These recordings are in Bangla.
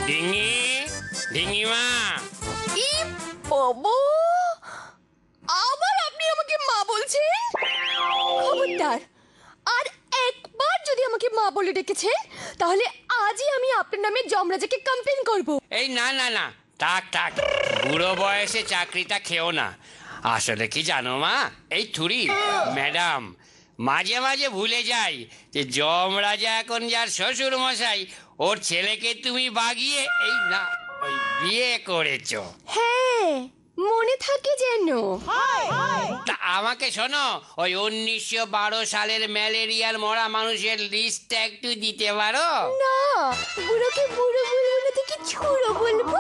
ডিঙি ডিঙিমা, বাবা, আবার আপনি আমাকে মা বলছেন? খবরদার, আর একবার যদি আমাকে মা বলে ডেকেছেন তাহলে আজই আমি আপনার নামে যমরাজাকে কমপ্লেন করব। এই না না না, থাক থাক, বুড়ো বয়সে চাকরিটা খেও না। আসলে কি জানো মা, এই থুরি ম্যাডাম মাঝে মাঝে ভুলে যাই যে যমরাজা এখন যার শ্বশুর মশাই, ওর ছেলেকে তুমি বাগিয়ে এই না ওই বিয়ে করেছো। হ্যাঁ, মনে থাকে যেন। তা আমাকে শোনো, ওই 1912 সালের ম্যালেরিয়ার মরা মানুষের লিস্টটা একটু দিতে পারো? না, বুড়োকে বুড়ো বলবো না তো কি ছুড়ো বলবো?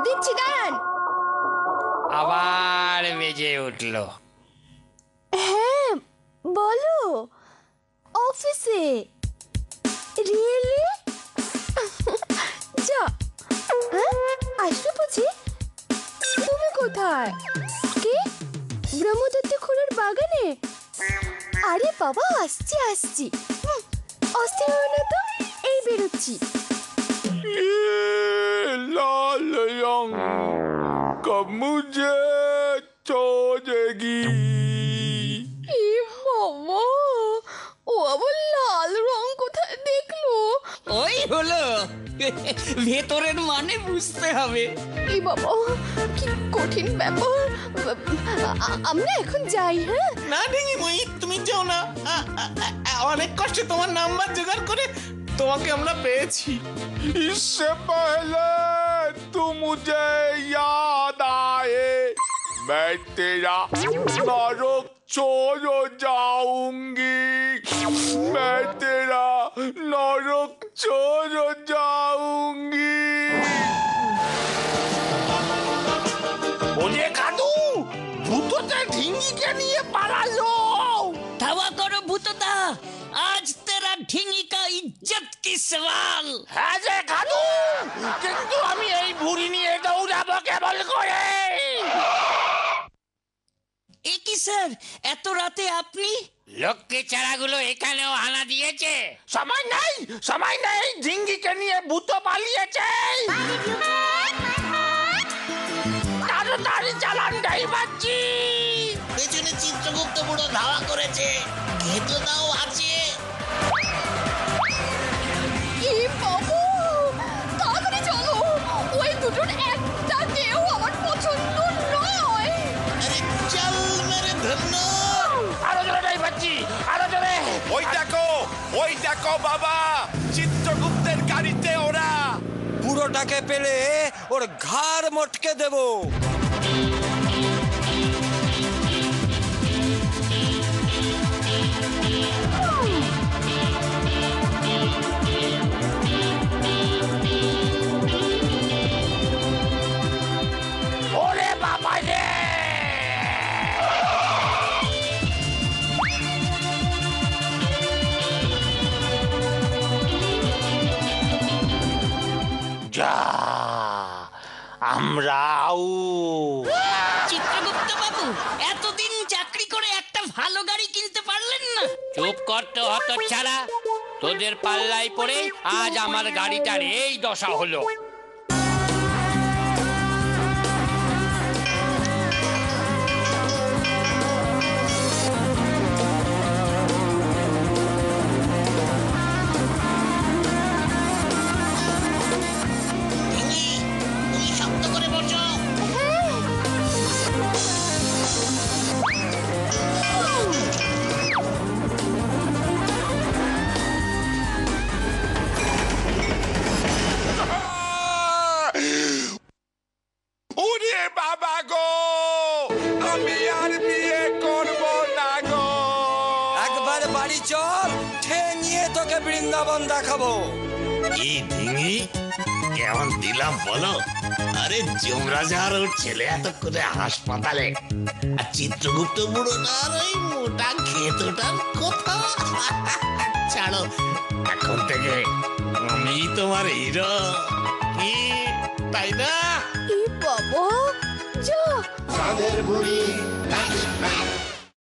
দিচ্ছি, দাঁড়ান। আবার বেজে উঠলো। হ্যাঁ, বলো। অফিসে? রিয়েলি? যা, আসলো বুঝি? তুমি কোথায়? কি, ব্রহ্মদত্ত খুড়োর বাগানে? আরে বাবা, আসছি আসছি, অস্থির হও না তো, এই বেরোচ্ছি। लाल रंग कब मुझे छोड़ेगी? এ বাবা, ও আবার লাল রং কোথায় দেখলো? ওই হলো, ভেতরের মানে বুঝতে হবে। এই বাবা, কি কঠিন ব্যাপার। আমরা এখন যাই। হ্যাঁ না ডিঙি মই, তুমি যাও না। অনেক কষ্টে তোমার নাম্বার জোগাড় করে তোমাকে আমরা পেয়েছি। इससे पहले तू मुझे याद आए, मैं तेरा नरक छोड़ जाऊंगी, मैं तेरा नरक छोड़ जाऊंगी। ওরে কাদু, ভূতটা ঢিঙ্গিকে নিয়ে পালালো। ধাওয়া করো ভূতদা, আজ তেরা ঢিঙি কা ইজ্জত কি সওয়াল। হ্যাঁ যে কাদু, কিন্তু আমি এই বুড়ি নিয়ে দৌড়াবো কেবল করে। এ কি স্যার, এত রাতে আপনি? লক্ষ্মী চারাগুলো এখানেও হানা দিয়েছে। সময় নেই, ঢিঙ্গিকে নিয়ে ভূত পালিয়েছে। তাড়াতাড়ি চালান দেই বাচ্চি। পেছনে চিত্রগুপ্ত বুড়ো ধাওয়া করেছে, ভূতদাও আছে। এ বাবু, তাড়াতাড়ি চলো, ওই দুটোর একটাকেও আমার পছন্দ নয়। আরে চল মেরে ধন্য। আরো জোরে দেই বাচ্চি, আরো জোরে। ওই দেখো বাবা, চিত্রগুপ্তের গাড়িতে ওরা। বুড়োটাকে পেলে ওর ঘাড় মটকে দেবো। ওরে বাবা রে! যা, আমরাও। চিত্রগুপ্ত বাবু, এতদিন চাকরি করে একটা ভালো গাড়ি কিনতে পারলেন না? চুপ করতে হতো ছাড়া, তোদের পাল্লাই পড়ে আজ আমার গাড়িটার এই দশা হলো। তুমি শক্ত করে বসো। ওরে বাবা গো, আমি আর বিয়ে করব না গো। একবার বাড়ি চল, ঠেঙিয়ে তোকে বৃন্দাবন দেখাবো। এই ঢিঙি কেমন দিলাম বলো? আরে যমরাজা আর ওর ছেলে এতক্ষণে হাসপাতালে, আর চিত্রগুপ্ত বুড়োটার ওই মোটা ক্ষেতটার কথা। ছাড়ো, এখন থেকে আমি তোমার হিরো, কি তাই না? এ বাবা, যা। চাঁদের বুড়ি